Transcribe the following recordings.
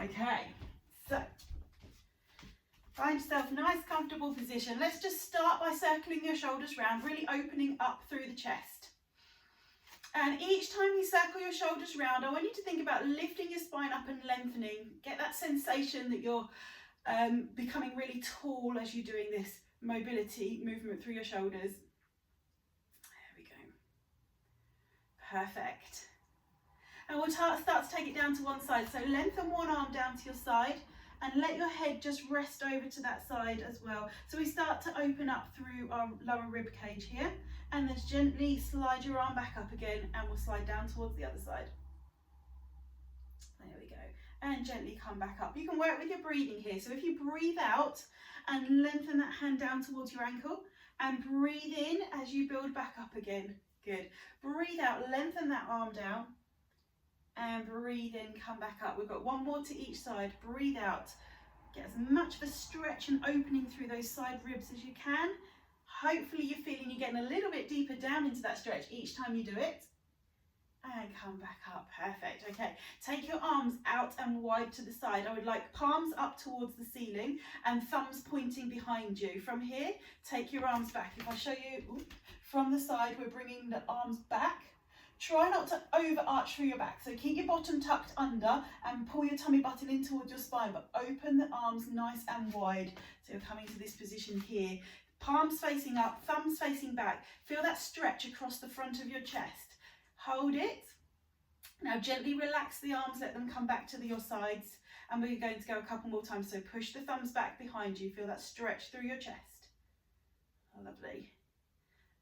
Okay, so find yourself a nice comfortable position. Let's just start by circling your shoulders round, really opening up through the chest. And each time you circle your shoulders round, I want you to think about lifting your spine up and lengthening. Get that sensation that you're becoming really tall as you're doing this mobility movement through your shoulders. There we go. Perfect. And we'll start to take it down to one side. So lengthen one arm down to your side and let your head just rest over to that side as well. So we start to open up through our lower rib cage here, and then gently slide your arm back up again, and we'll slide down towards the other side. There we go. And gently come back up. You can work with your breathing here. So if you breathe out and lengthen that hand down towards your ankle, and breathe in as you build back up again. Good. Breathe out, lengthen that arm down, and breathe in, come back up. We've got one more to each side. Breathe out. Get as much of a stretch and opening through those side ribs as you can. Hopefully you're feeling you're getting a little bit deeper down into that stretch each time you do it. And come back up. Perfect. Okay, take your arms out and wide to the side. I would like palms up towards the ceiling and thumbs pointing behind you. From here, take your arms back. If I show you from the side, we're bringing the arms back. Try not to overarch through your back, so keep your bottom tucked under and pull your tummy button in towards your spine, but open the arms nice and wide. So you're coming to this position here. Palms facing up, thumbs facing back. Feel that stretch across the front of your chest. Hold it. Now gently relax the arms, let them come back to your sides, and we're going to go a couple more times. So push the thumbs back behind you, feel that stretch through your chest. Lovely.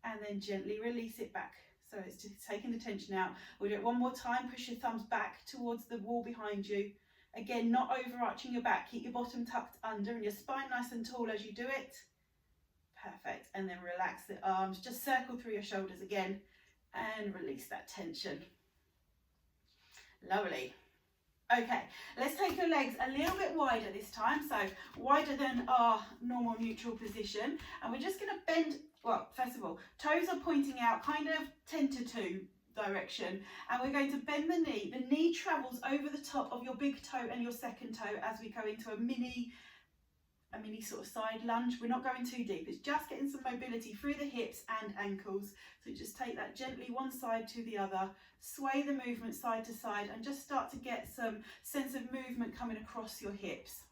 And then gently release it back. So it's just taking the tension out. We'll do it one more time. Push your thumbs back towards the wall behind you. Again, not overarching your back. Keep your bottom tucked under and your spine nice and tall as you do it. Perfect. And then relax the arms. Just circle through your shoulders again and release that tension. Lovely. Okay, let's take your legs a little bit wider this time. So wider than our normal neutral position. And we're just going to bend. Well, first of all, toes are pointing out kind of 10 to 2 direction, and we're going to bend the knee. The knee travels over the top of your big toe and your second toe as we go into a mini sort of side lunge. We're not going too deep. It's just getting some mobility through the hips and ankles. So just take that gently one side to the other, sway the movement side to side, and just start to get some sense of movement coming across your hips.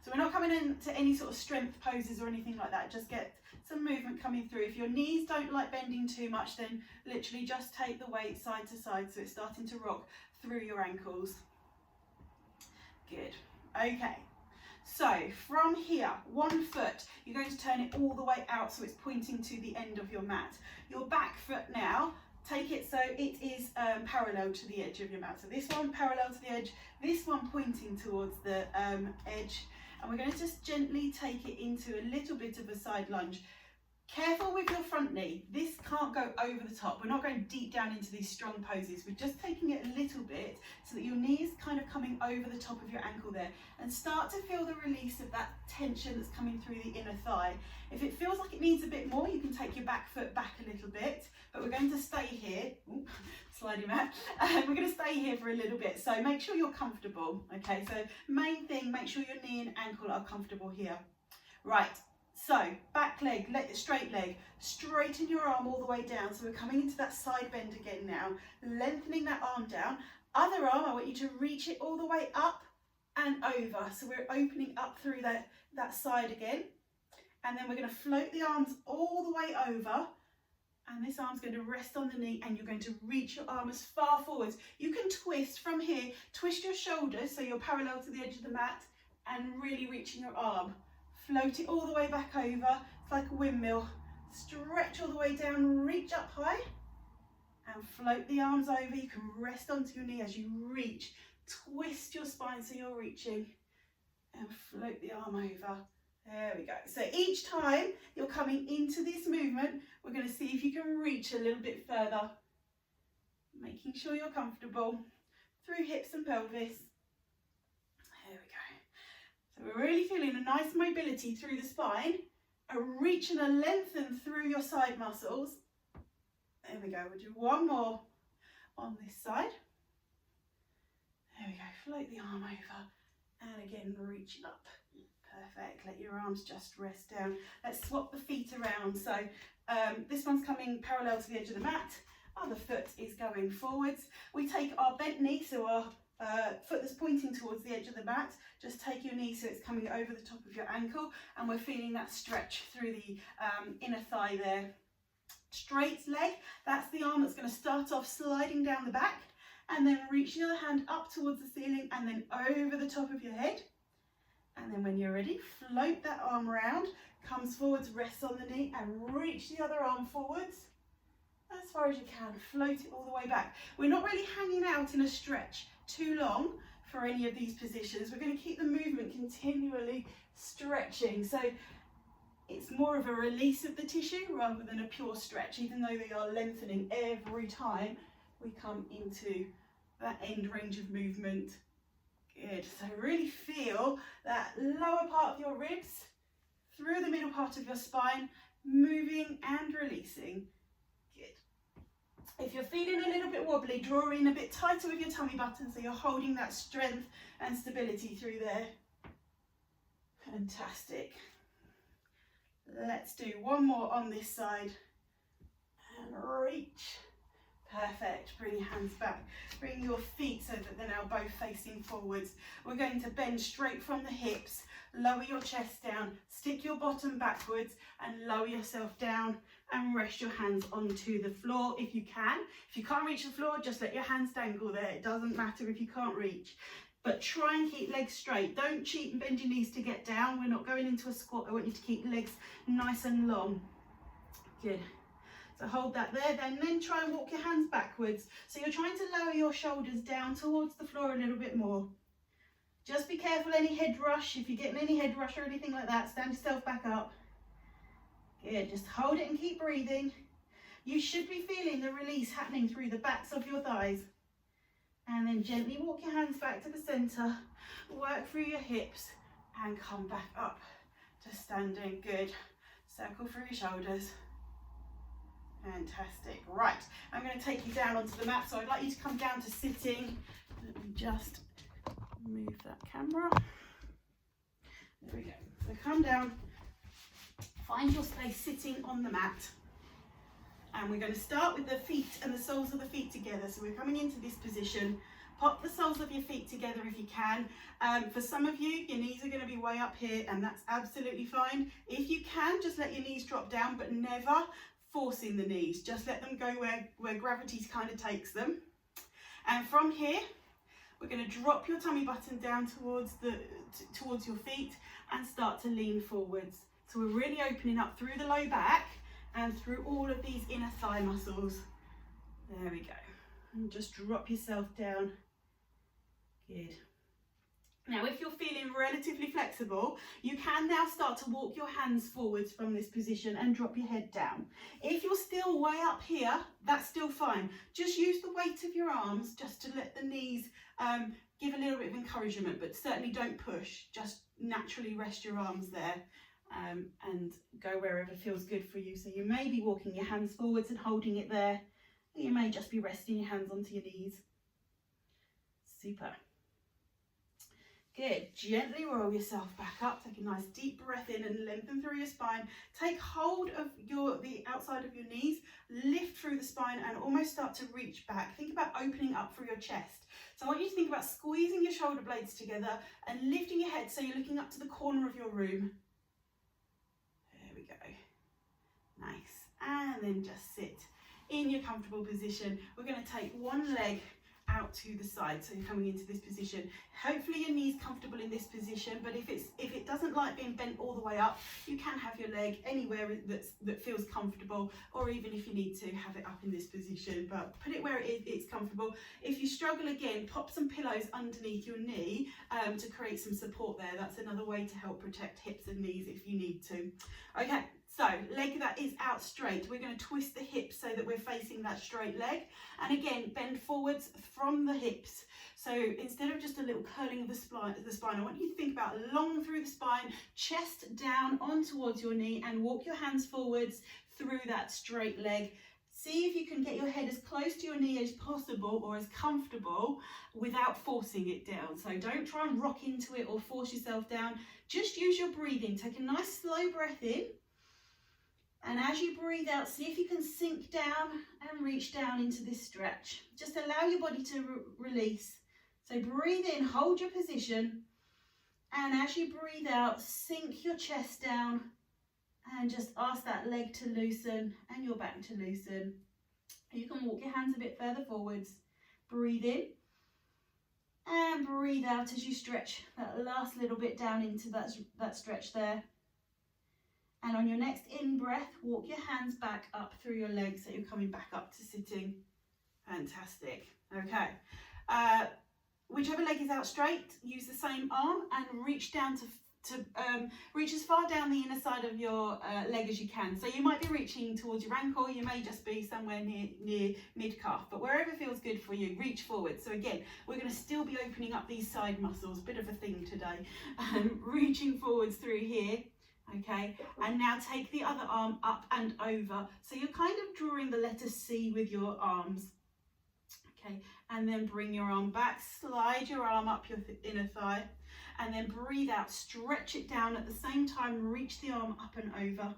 So we're not coming into any sort of strength poses or anything like that, just get some movement coming through. If your knees don't like bending too much, then literally just take the weight side to side so it's starting to rock through your ankles. Good. Okay, so from here, one foot, you're going to turn it all the way out so it's pointing to the end of your mat. Your back foot now, take it so it is parallel to the edge of your mat. So this one parallel to the edge, this one pointing towards the edge. And we're going to just gently take it into a little bit of a side lunge. Careful with your front knee. This can't go over the top. We're not going deep down into these strong poses. We're just taking it a little bit so that your knee is kind of coming over the top of your ankle there. And start to feel the release of that tension that's coming through the inner thigh. If it feels like it needs a bit more, you can take your back foot back a little bit. But we're going to stay here. Ooh, sliding mat. We're going to stay here for a little bit. So make sure you're comfortable. Okay, so main thing, make sure your knee and ankle are comfortable here. Right. So, back leg, straight leg, straighten your arm all the way down. So we're coming into that side bend again now, lengthening that arm down. Other arm, I want you to reach it all the way up and over. So we're opening up through that side again. And then we're going to float the arms all the way over. And this arm's going to rest on the knee and you're going to reach your arm as far forwards. You can twist from here, twist your shoulders so you're parallel to the edge of the mat and really reaching your arm. Float it all the way back over, it's like a windmill. Stretch all the way down, reach up high and float the arms over. You can rest onto your knee as you reach. Twist your spine so you're reaching and float the arm over. There we go. So each time you're coming into this movement, we're going to see if you can reach a little bit further. Making sure you're comfortable through hips and pelvis. There we go. So we're really feeling a nice mobility through the spine, a reach and a lengthen through your side muscles. There we go. We'll do one more on this side. There we go, float the arm over, and again, reach it up. Perfect, let your arms just rest down. Let's swap the feet around. So this one's coming parallel to the edge of the mat, other foot is going forwards. We take our bent knee, so our foot that's pointing towards the edge of the mat, just take your knee so it's coming over the top of your ankle, and we're feeling that stretch through the inner thigh there. Straight leg, that's the arm that's going to start off sliding down the back, and then reach the other hand up towards the ceiling and then over the top of your head. And then when you're ready, float that arm around, comes forwards, rests on the knee, and reach the other arm forwards as far as you can. Float it all the way back. We're not really hanging out in a stretch too long for any of these positions. We're going to keep the movement continually stretching. So it's more of a release of the tissue rather than a pure stretch, even though they are lengthening every time we come into that end range of movement. Good, so really feel that lower part of your ribs through the middle part of your spine, moving and releasing. Good. If you're feeling a little bit wobbly, draw in a bit tighter with your tummy button so you're holding that strength and stability through there. Fantastic. Let's do one more on this side and reach. Perfect, bring your hands back, bring your feet so that they're now both facing forwards. We're going to bend straight from the hips, lower your chest down, stick your bottom backwards and lower yourself down and rest your hands onto the floor if you can. If you can't reach the floor, just let your hands dangle there. It doesn't matter if you can't reach. But try and keep legs straight. Don't cheat and bend your knees to get down. We're not going into a squat. I want you to keep legs nice and long. Good. So hold that there, then try and walk your hands backwards. So you're trying to lower your shoulders down towards the floor a little bit more. Just be careful any head rush. If you're getting any head rush or anything like that, stand yourself back up. Good, just hold it and keep breathing. You should be feeling the release happening through the backs of your thighs. And then gently walk your hands back to the center, work through your hips and come back up to standing. Good, circle through your shoulders. Fantastic. Right, I'm going to take you down onto the mat, so I'd like you to come down to sitting. Let me just move that camera. There we go. So come down, find your space sitting on the mat, and we're going to start with the feet and the soles of the feet together. So we're coming into this position. Pop the soles of your feet together if you can. For some of you, your knees are going to be way up here, and that's absolutely fine. If you can, just let your knees drop down, but never forcing the knees. Just let them go where gravity kind of takes them. And from here, we're going to drop your tummy button down towards your feet and start to lean forwards. So we're really opening up through the low back and through all of these inner thigh muscles. There we go. And just drop yourself down. Good. Now, if you're feeling relatively flexible, you can now start to walk your hands forwards from this position and drop your head down. If you're still way up here, that's still fine. Just use the weight of your arms just to let the knees give a little bit of encouragement, but certainly don't push. Just naturally rest your arms there and go wherever feels good for you. So you may be walking your hands forwards and holding it there. You may just be resting your hands onto your knees. Super. Good, gently roll yourself back up, take a nice deep breath in and lengthen through your spine. Take hold of the outside of your knees, lift through the spine and almost start to reach back. Think about opening up through your chest. So I want you to think about squeezing your shoulder blades together and lifting your head so you're looking up to the corner of your room. There we go. Nice. And then just sit in your comfortable position. We're going to take one leg out to the side, so you're coming into this position. Hopefully your knee's comfortable in this position, but if it doesn't like being bent all the way up, you can have your leg anywhere that feels comfortable, or even if you need to have it up in this position, but put it where it's comfortable. If you struggle again, pop some pillows underneath your knee to create some support there. That's another way to help protect hips and knees if you need to. Okay, so leg that is out straight. We're going to twist the hips so that we're facing that straight leg. And again, bend forwards from the hips. So instead of just a little curling of the spine, I want you to think about long through the spine, chest down on towards your knee, and walk your hands forwards through that straight leg. See if you can get your head as close close to your knee as possible or as comfortable without forcing it down. So don't try and rock into it or force yourself down. Just use your breathing. Take a nice slow breath in. And as you breathe out, see if you can sink down and reach down into this stretch. Just allow your body to release. So breathe in, hold your position. And as you breathe out, sink your chest down and just ask that leg to loosen and your back to loosen. You can walk your hands a bit further forwards. Breathe in and breathe out as you stretch that last little bit down into that stretch there. And on your next in-breath, walk your hands back up through your legs so you're coming back up to sitting. Fantastic. Okay. Whichever leg is out straight, use the same arm and reach down to reach as far down the inner side of your leg as you can. So you might be reaching towards your ankle, you may just be somewhere near mid-calf, but wherever feels good for you, reach forward. So again, we're going to still be opening up these side muscles, bit of a thing today. Reaching forwards through here, okay, and now take the other arm up and over. So you're kind of drawing the letter C with your arms, okay, and then bring your arm back, slide your arm up your inner thigh, and then breathe out, stretch it down at the same time, reach the arm up and over,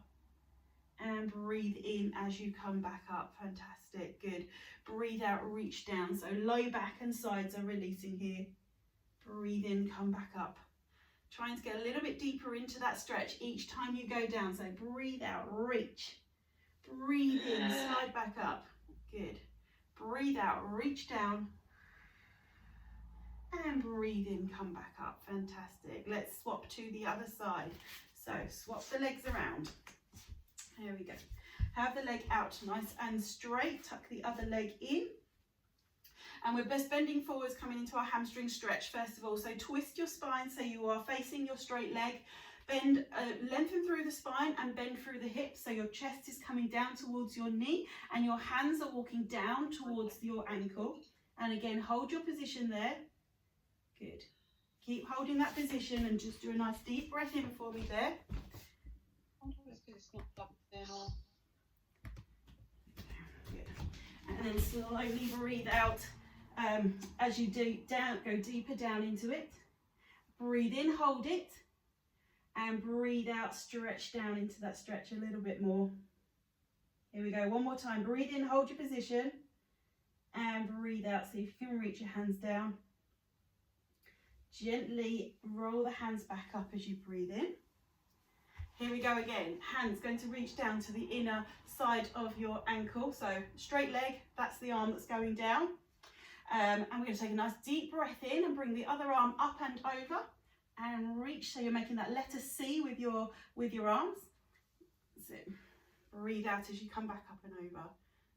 and breathe in as you come back up. Fantastic, good. Breathe out, reach down, so low back and sides are releasing here. Breathe in, come back up. Trying to get a little bit deeper into that stretch each time you go down, so breathe out, reach. Breathe in, slide back up, good. Breathe out, reach down. And breathe in, come back up. Fantastic. Let's swap to the other side. So swap the legs around. There we go. Have the leg out nice and straight. Tuck the other leg in. And we're best bending forwards, coming into our hamstring stretch first of all. So twist your spine so you are facing your straight leg. Bend, lengthen through the spine and bend through the hips. So your chest is coming down towards your knee and your hands are walking down towards your ankle. And again, hold your position there. Good. Keep holding that position and just do a nice deep breath in for me there. Good. And then slowly breathe out as you do go deeper down into it. Breathe in, hold it, and breathe out, stretch down into that stretch a little bit more. Here we go, one more time. Breathe in, hold your position, and breathe out. See if you can reach your hands down. Gently roll the hands back up as you breathe in. Here we go again. Hands going to reach down to the inner side of your ankle. So straight leg, that's the arm that's going down. And we're going to take a nice deep breath in and bring the other arm up and over and reach. So you're making that letter C with your arms. That's it. Breathe out as you come back up and over.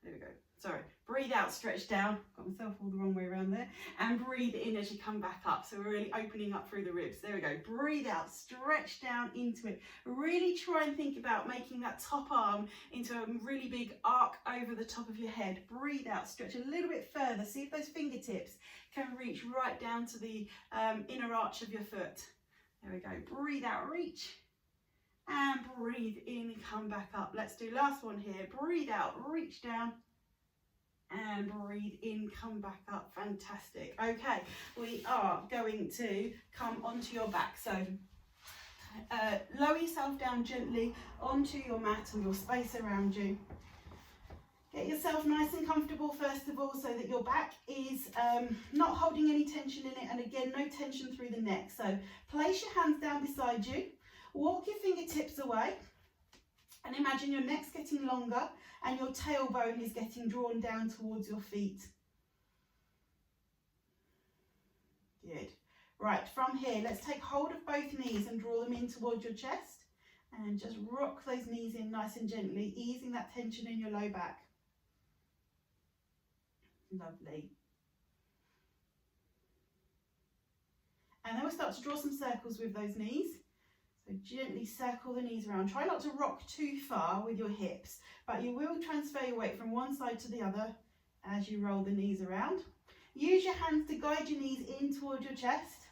There we go. Sorry. Breathe out, stretch down. Got myself all the wrong way around there. And breathe in as you come back up. So we're really opening up through the ribs. There we go. Breathe out, stretch down into it. Really try and think about making that top arm into a really big arc over the top of your head. Breathe out, stretch a little bit further. See if those fingertips can reach right down to the inner arch of your foot. There we go. Breathe out, reach. And breathe in, come back up. Let's do last one here. Breathe out, reach down. And breathe in, come back up. Fantastic. Okay, we are going to come onto your back. So lower yourself down gently onto your mat and your space around you. Get yourself nice and comfortable first of all so that your back is not holding any tension in it, and again, no tension through the neck. So place your hands down beside you, walk your fingertips away, and imagine your neck's getting longer and your tailbone is getting drawn down towards your feet. Good. Right, from here, let's take hold of both knees and draw them in towards your chest. And just rock those knees in nice and gently, easing that tension in your low back. Lovely. And then we'll start to draw some circles with those knees. So gently circle the knees around. Try not to rock too far with your hips, but you will transfer your weight from one side to the other as you roll the knees around. Use your hands to guide your knees in towards your chest.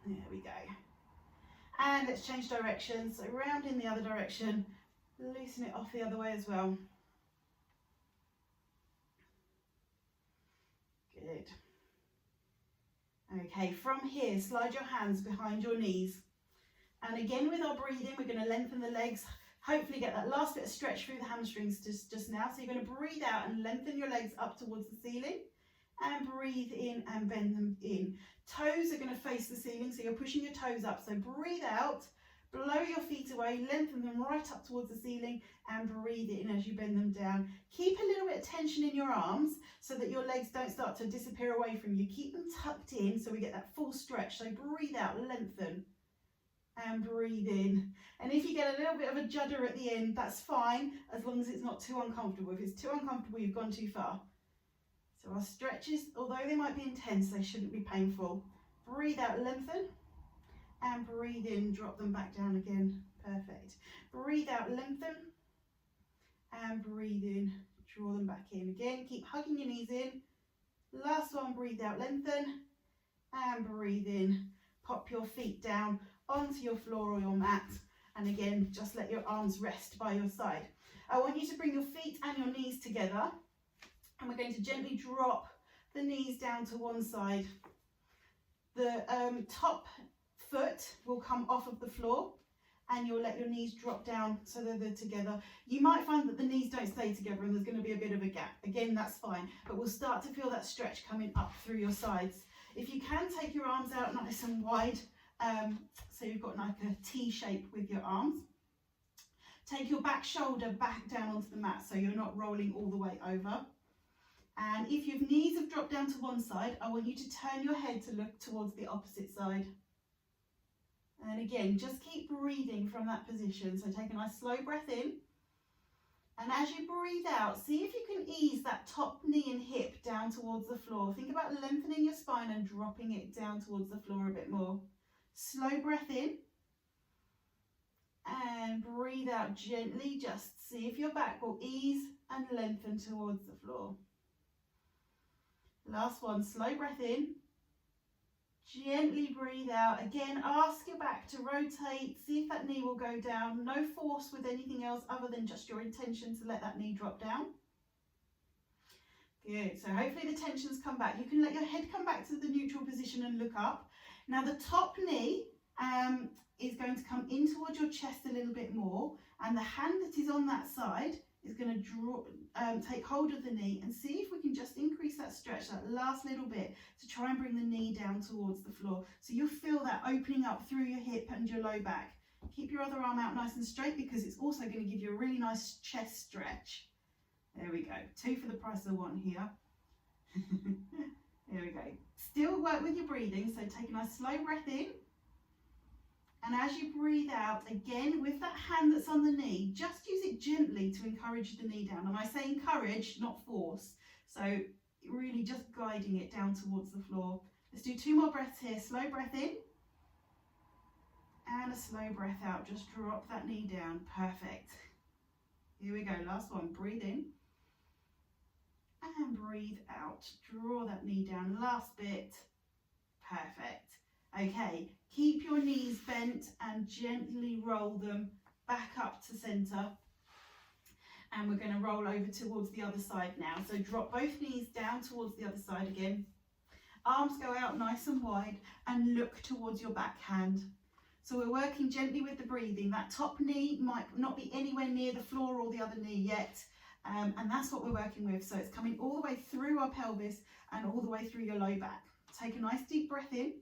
There we go. And let's change direction. So round in the other direction. Loosen it off the other way as well. Okay, from here, slide your hands behind your knees. And again, with our breathing, we're going to lengthen the legs, hopefully get that last bit of stretch through the hamstrings just now. So you're going to breathe out and lengthen your legs up towards the ceiling, and breathe in and bend them in. Toes are going to face the ceiling, so you're pushing your toes up. So breathe out, blow your feet away, lengthen them right up towards the ceiling, and breathe in as you bend them down. Keep a little bit of tension in your arms so that your legs don't start to disappear away from you. Keep them tucked in so we get that full stretch. So breathe out, lengthen, and breathe in. And if you get a little bit of a judder at the end, that's fine, as long as it's not too uncomfortable. If it's too uncomfortable, you've gone too far. So our stretches, although they might be intense, they shouldn't be painful. Breathe out, lengthen, and breathe in, drop them back down again. Perfect. Breathe out, lengthen, and breathe in, draw them back in. Again, keep hugging your knees in. Last one, breathe out, lengthen, and breathe in. Pop your feet down onto your floor or your mat, and again, just let your arms rest by your side. I want you to bring your feet and your knees together, and we're going to gently drop the knees down to one side. The top foot will come off of the floor, and you'll let your knees drop down so that they're together. You might find that the knees don't stay together and there's going to be a bit of a gap. Again, that's fine, but we'll start to feel that stretch coming up through your sides. If you can, take your arms out nice and wide, so you've got like a T shape with your arms. Take your back shoulder back down onto the mat so you're not rolling all the way over. And if your knees have dropped down to one side, I want you to turn your head to look towards the opposite side. And again, just keep breathing from that position. So take a nice slow breath in. And as you breathe out, see if you can ease that top knee and hip down towards the floor. Think about lengthening your spine and dropping it down towards the floor a bit more. Slow breath in. And breathe out gently. Just see if your back will ease and lengthen towards the floor. Last one, slow breath in. Gently breathe out. Again, ask your back to rotate. See if that knee will go down. No force with anything else other than just your intention to let that knee drop down. Good. So hopefully the tension's come back. You can let your head come back to the neutral position and look up. Now the top knee is going to come in towards your chest a little bit more, and the hand that is on that side is going to take hold of the knee, and see if we can just increase that stretch, that last little bit, to try and bring the knee down towards the floor. So you'll feel that opening up through your hip and your low back. Keep your other arm out nice and straight, because it's also going to give you a really nice chest stretch. There we go. 2 for the price of 1 here. There we go. Still work with your breathing, so take a nice slow breath in. And as you breathe out, again, with that hand that's on the knee, just use it gently to encourage the knee down. And I say encourage, not force. So really just guiding it down towards the floor. Let's do 2 more breaths here. Slow breath in. And a slow breath out. Just drop that knee down. Perfect. Here we go. Last one. Breathe in. And breathe out. Draw that knee down. Last bit. Perfect. Okay. Keep your knees bent and gently roll them back up to centre. And we're going to roll over towards the other side now. So drop both knees down towards the other side again. Arms go out nice and wide and look towards your backhand. So we're working gently with the breathing. That top knee might not be anywhere near the floor or the other knee yet. And that's what we're working with. So it's coming all the way through our pelvis and all the way through your low back. Take a nice deep breath in.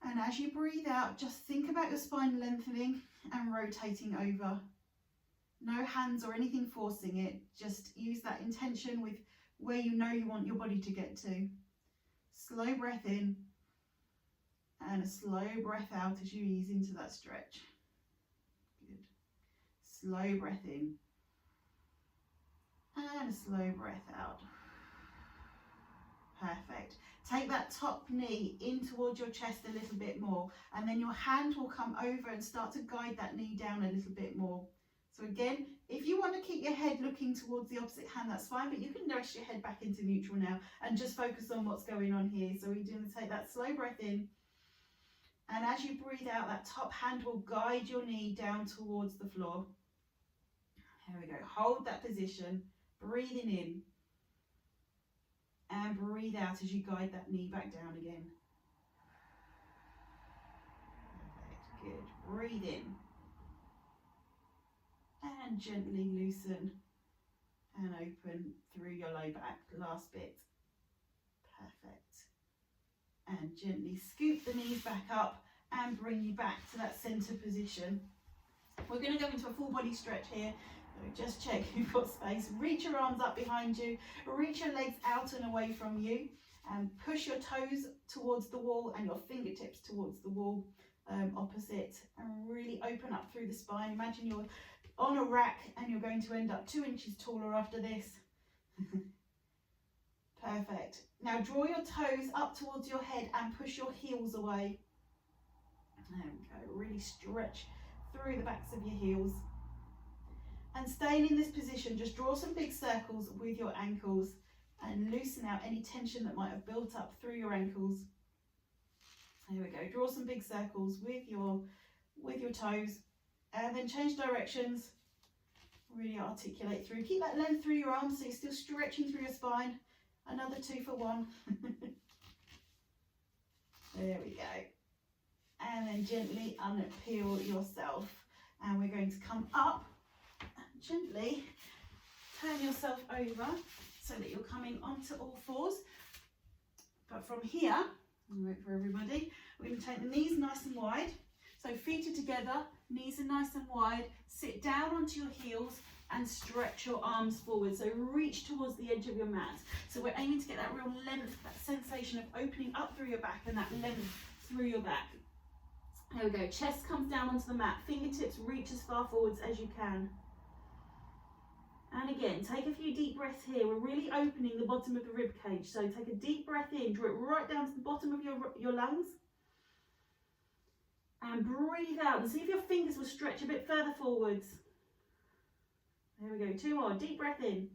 And as you breathe out, just think about your spine lengthening and rotating over. No hands or anything forcing it. Just use that intention with where you know you want your body to get to. Slow breath in and a slow breath out as you ease into that stretch. Good. Slow breath in and a slow breath out. Perfect. Take that top knee in towards your chest a little bit more, and then your hand will come over and start to guide that knee down a little bit more. So again, if you want to keep your head looking towards the opposite hand, that's fine, but you can rest your head back into neutral now and just focus on what's going on here. So we're going to take that slow breath in, and as you breathe out, that top hand will guide your knee down towards the floor. Here we go. Hold that position, breathing in And breathe out as you guide that knee back down again. Perfect, good. Breathe in. And gently loosen and open through your low back. Last bit. Perfect. And gently scoop the knees back up and bring you back to that center position. We're going to go into a full body stretch here. So just check you've got space. Reach your arms up behind you. Reach your legs out and away from you. And push your toes towards the wall and your fingertips towards the wall opposite. And really open up through the spine. Imagine you're on a rack and you're going to end up 2 inches taller after this. Perfect. Now draw your toes up towards your head and push your heels away. There we go. Really stretch through the backs of your heels. And staying in this position, just draw some big circles with your ankles and loosen out any tension that might have built up through your ankles. There we go. Draw some big circles with your toes. And then change directions, really articulate through. Keep that length through your arms so you're still stretching through your spine. Another 2 for 1. There we go. And then gently unpeel yourself. And we're going to come up and gently turn yourself over so that you're coming onto all fours. But from here, I'll wait for everybody, we're going to take the knees nice and wide. So feet are together, knees are nice and wide, sit down onto your heels and stretch your arms forward. So reach towards the edge of your mat. So we're aiming to get that real length, that sensation of opening up through your back and that length through your back. There we go, chest comes down onto the mat, fingertips reach as far forwards as you can. And again, take a few deep breaths here. We're really opening the bottom of the rib cage. So take a deep breath in, draw it right down to the bottom of your lungs. And breathe out and see if your fingers will stretch a bit further forwards. There we go, 2 more, deep breath in.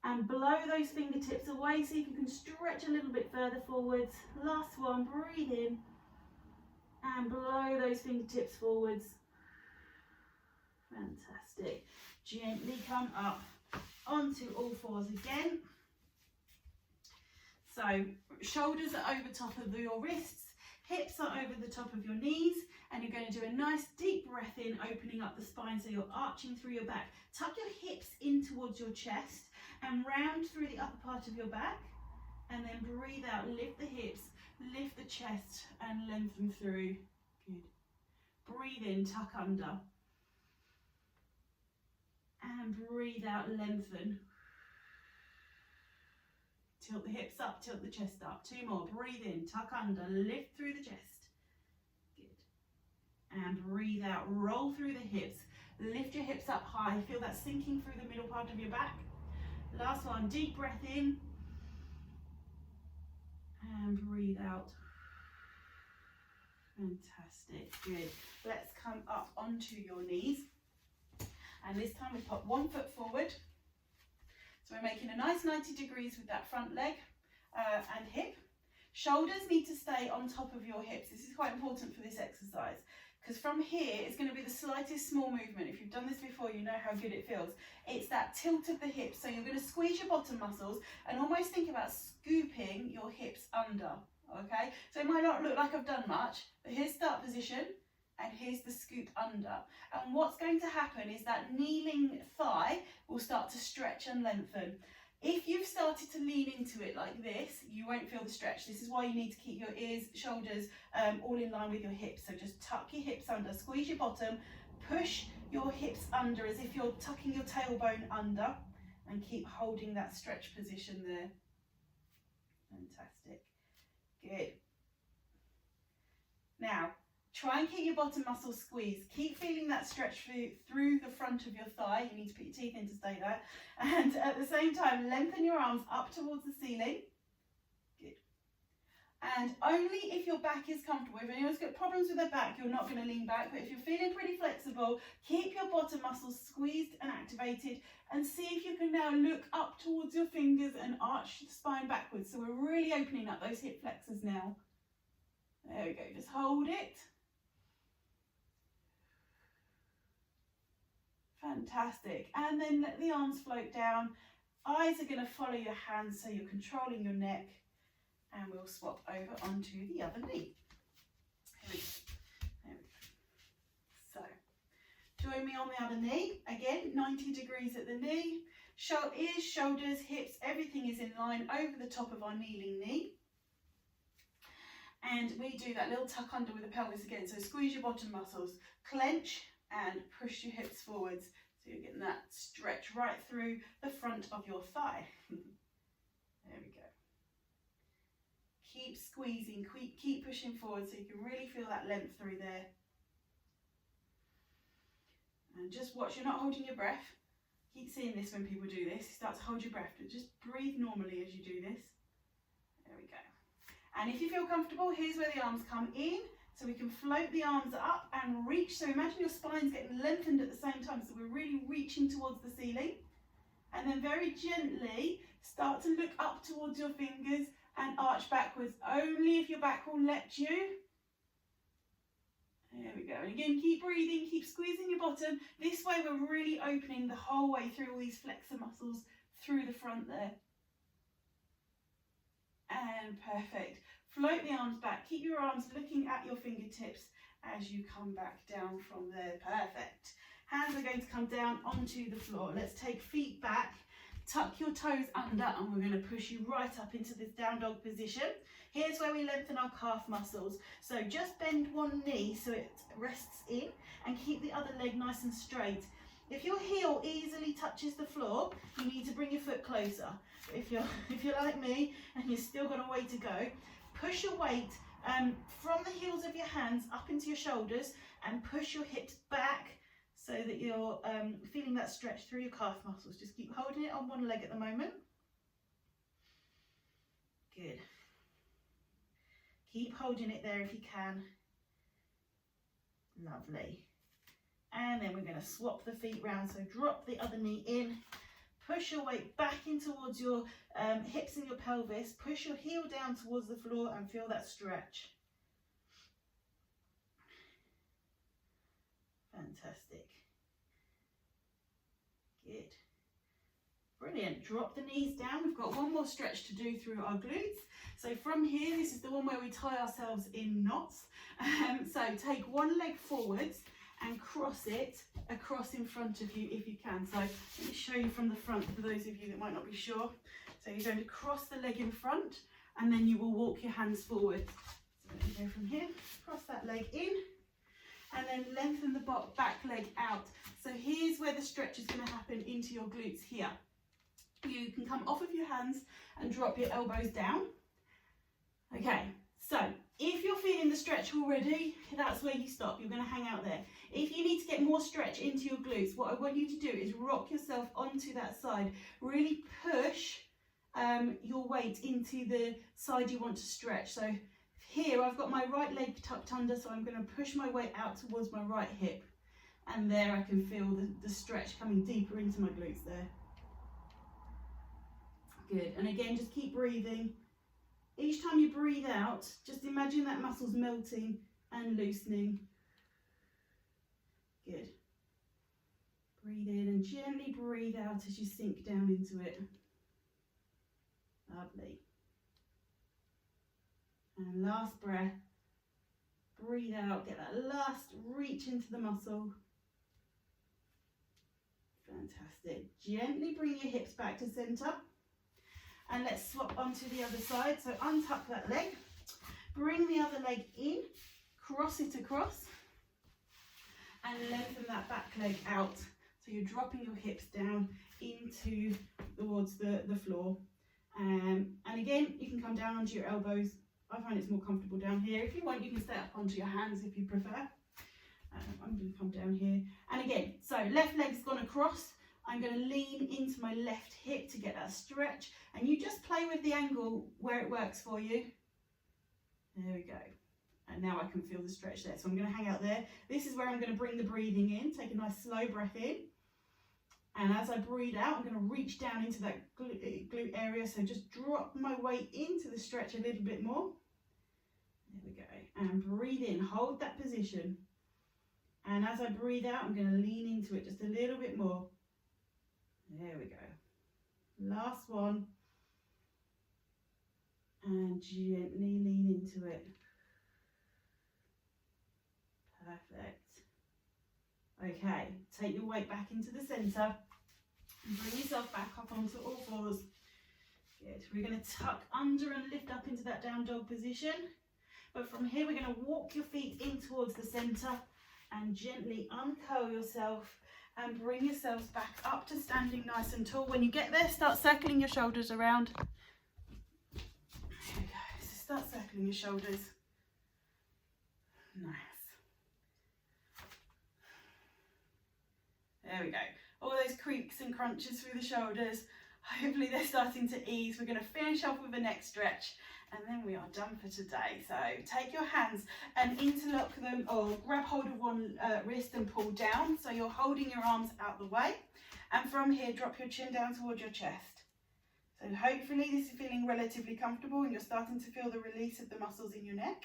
And blow those fingertips away, see if you can stretch a little bit further forwards. Last one, breathe in. And blow those fingertips forwards. Fantastic. Gently come up onto all fours again. So shoulders are over top of your wrists. Hips are over the top of your knees, and you're going to do a nice deep breath in, opening up the spine so you're arching through your back. Tuck your hips in towards your chest and round through the upper part of your back, and then breathe out, lift the hips, lift the chest and lengthen through. Good. Breathe in, tuck under. And breathe out, lengthen. Tilt the hips up, tilt the chest up. 2 more. Breathe in, tuck under, lift through the chest. Good. And breathe out, roll through the hips. Lift your hips up high. Feel that sinking through the middle part of your back. Last one, deep breath in. And breathe out. Fantastic. Good. Let's come up onto your knees. And this time we pop 1 foot forward. So we're making a nice 90 degrees with that front leg and hip. Shoulders need to stay on top of your hips. This is quite important for this exercise because from here it's going to be the slightest small movement. If you've done this before, you know how good it feels. It's that tilt of the hips. So you're going to squeeze your bottom muscles and almost think about scooping your hips under. Okay, so it might not look like I've done much, but here's start position. And here's the scoop under. And what's going to happen is that kneeling thigh will start to stretch and lengthen. If you've started to lean into it like this, you won't feel the stretch. This is why you need to keep your ears, shoulders, all in line with your hips. So just tuck your hips under, squeeze your bottom, push your hips under as if you're tucking your tailbone under, and keep holding that stretch position there. Fantastic. Good. Now, try and keep your bottom muscles squeezed. Keep feeling that stretch through the front of your thigh. You need to put your teeth in to stay there. And at the same time, lengthen your arms up towards the ceiling. Good. And only if your back is comfortable. If anyone's got problems with their back, you're not going to lean back. But if you're feeling pretty flexible, keep your bottom muscles squeezed and activated. And see if you can now look up towards your fingers and arch the spine backwards. So we're really opening up those hip flexors now. There we go. Just hold it. Fantastic. And then let the arms float down. Eyes are going to follow your hands, so you're controlling your neck. And we'll swap over onto the other knee. Here we go. There we go. So, join me on the other knee. Again, 90 degrees at the knee. Ears, shoulders, hips, everything is in line over the top of our kneeling knee. And we do that little tuck under with the pelvis again. So squeeze your bottom muscles, clench and push your hips forwards. So you're getting that stretch right through the front of your thigh. There we go. Keep squeezing, keep pushing forward so you can really feel that length through there. And just watch, you're not holding your breath. Keep seeing this when people do this. You start to hold your breath, but just breathe normally as you do this. There we go. And if you feel comfortable, here's where the arms come in. So we can float the arms up and reach. So imagine your spine's getting lengthened at the same time. So we're really reaching towards the ceiling. And then very gently start to look up towards your fingers and arch backwards, only if your back will let you. There we go. And again, keep breathing, keep squeezing your bottom. This way we're really opening the whole way through all these flexor muscles through the front there. And perfect. Float the arms back. Keep your arms looking at your fingertips as you come back down from there. Perfect. Hands are going to come down onto the floor. Let's take feet back. Tuck your toes under and we're going to push you right up into this down dog position. Here's where we lengthen our calf muscles. So just bend one knee so it rests in and keep the other leg nice and straight. If your heel easily touches the floor, you need to bring your foot closer. But if you're like me and you've still got a way to go, push your weight from the heels of your hands up into your shoulders and push your hips back so that you're feeling that stretch through your calf muscles. Just keep holding it on one leg at the moment. Good. Keep holding it there if you can. Lovely. And then we're going to swap the feet round. So drop the other knee in. Push your weight back in towards your hips and your pelvis. Push your heel down towards the floor and feel that stretch. Fantastic. Good. Brilliant. Drop the knees down. We've got one more stretch to do through our glutes. So from here, this is the one where we tie ourselves in knots. So take one leg forwards and cross it across in front of you if you can. So let me show you from the front for those of you that might not be sure. So you're going to cross the leg in front and then you will walk your hands forward. So let me go from here, cross that leg in and then lengthen the back leg out. So here's where the stretch is going to happen into your glutes here. You can come off of your hands and drop your elbows down. Okay, so if you're feeling the stretch already, that's where you stop. You're going to hang out there. If you need to get more stretch into your glutes, what I want you to do is rock yourself onto that side. Really push your weight into the side you want to stretch. So here I've got my right leg tucked under, so I'm going to push my weight out towards my right hip. And there I can feel the stretch coming deeper into my glutes there. Good. And again, just keep breathing. Each time you breathe out, just imagine that muscle's melting and loosening. Good. Breathe in and gently breathe out as you sink down into it. Lovely. And last breath. Breathe out, get that last reach into the muscle. Fantastic. Gently bring your hips back to center. And let's swap onto the other side. So untuck that leg, bring the other leg in, cross it across, and lengthen that back leg out. So you're dropping your hips down into towards the floor. And again, you can come down onto your elbows. I find it's more comfortable down here. If you want, you can stay up onto your hands if you prefer. I'm going to come down here. And again, so left leg's gone across. I'm going to lean into my left hip to get that stretch, and you just play with the angle where it works for you. There we go. And now I can feel the stretch there. So I'm going to hang out there. This is where I'm going to bring the breathing in. Take a nice slow breath in. And as I breathe out, I'm going to reach down into that glute area. So just drop my weight into the stretch a little bit more. There we go. And breathe in. Hold that position. And as I breathe out, I'm going to lean into it just a little bit more. There we go. Last one. And gently lean into it. Perfect. Okay, take your weight back into the centre and bring yourself back up onto all fours. Good. We're going to tuck under and lift up into that down dog position. But from here, we're going to walk your feet in towards the centre and gently uncurl yourself and bring yourselves back up to standing nice and tall. When you get there, start circling your shoulders around. There we go. So start circling your shoulders. Nice. There we go. All those creaks and crunches through the shoulders. Hopefully they're starting to ease. We're going to finish off with a neck stretch and then we are done for today. So take your hands and interlock them or grab hold of one wrist and pull down. So you're holding your arms out the way. And from here, drop your chin down towards your chest. So hopefully this is feeling relatively comfortable and you're starting to feel the release of the muscles in your neck.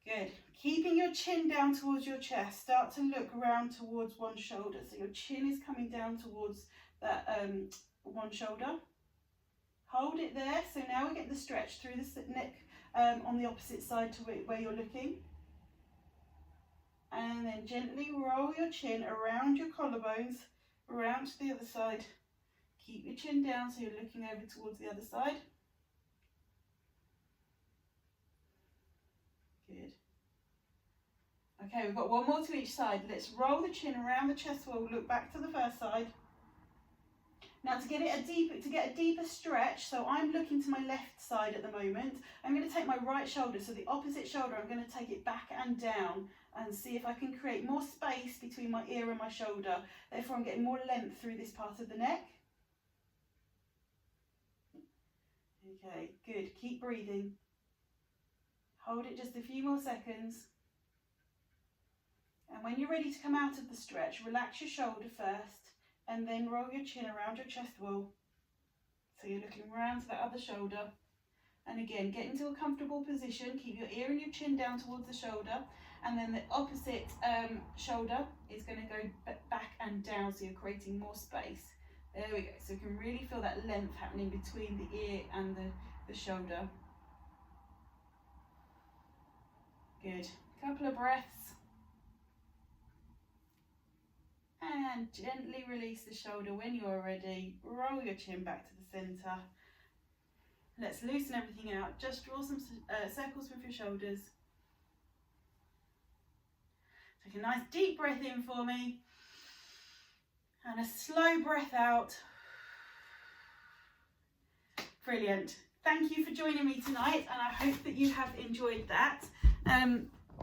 Good. Keeping your chin down towards your chest, start to look around towards one shoulder. So your chin is coming down towards that one shoulder. Hold it there. So now we get the stretch through the neck on the opposite side to where you're looking. And then gently roll your chin around your collarbones, around to the other side. Keep your chin down so you're looking over towards the other side. Good. Okay, we've got one more to each side. Let's roll the chin around the chest wall, look back to the first side. Now to get a deeper stretch, so I'm looking to my left side at the moment, I'm going to take my right shoulder, so the opposite shoulder, I'm going to take it back and down and see if I can create more space between my ear and my shoulder. Therefore I'm getting more length through this part of the neck. Okay, good. Keep breathing. Hold it just a few more seconds. And when you're ready to come out of the stretch, relax your shoulder first and then roll your chin around your chest wall. So you're looking around to that other shoulder. And again, get into a comfortable position. Keep your ear and your chin down towards the shoulder. And then the opposite shoulder is going to go back and down, so you're creating more space. There we go. So you can really feel that length happening between the ear and the shoulder. Good. Couple of breaths. And gently release the shoulder when you're ready. Roll your chin back to the centre. Let's loosen everything out. Just draw some circles with your shoulders. Take a nice deep breath in for me. And a slow breath out. Brilliant. Thank you for joining me tonight, and I hope that you have enjoyed that.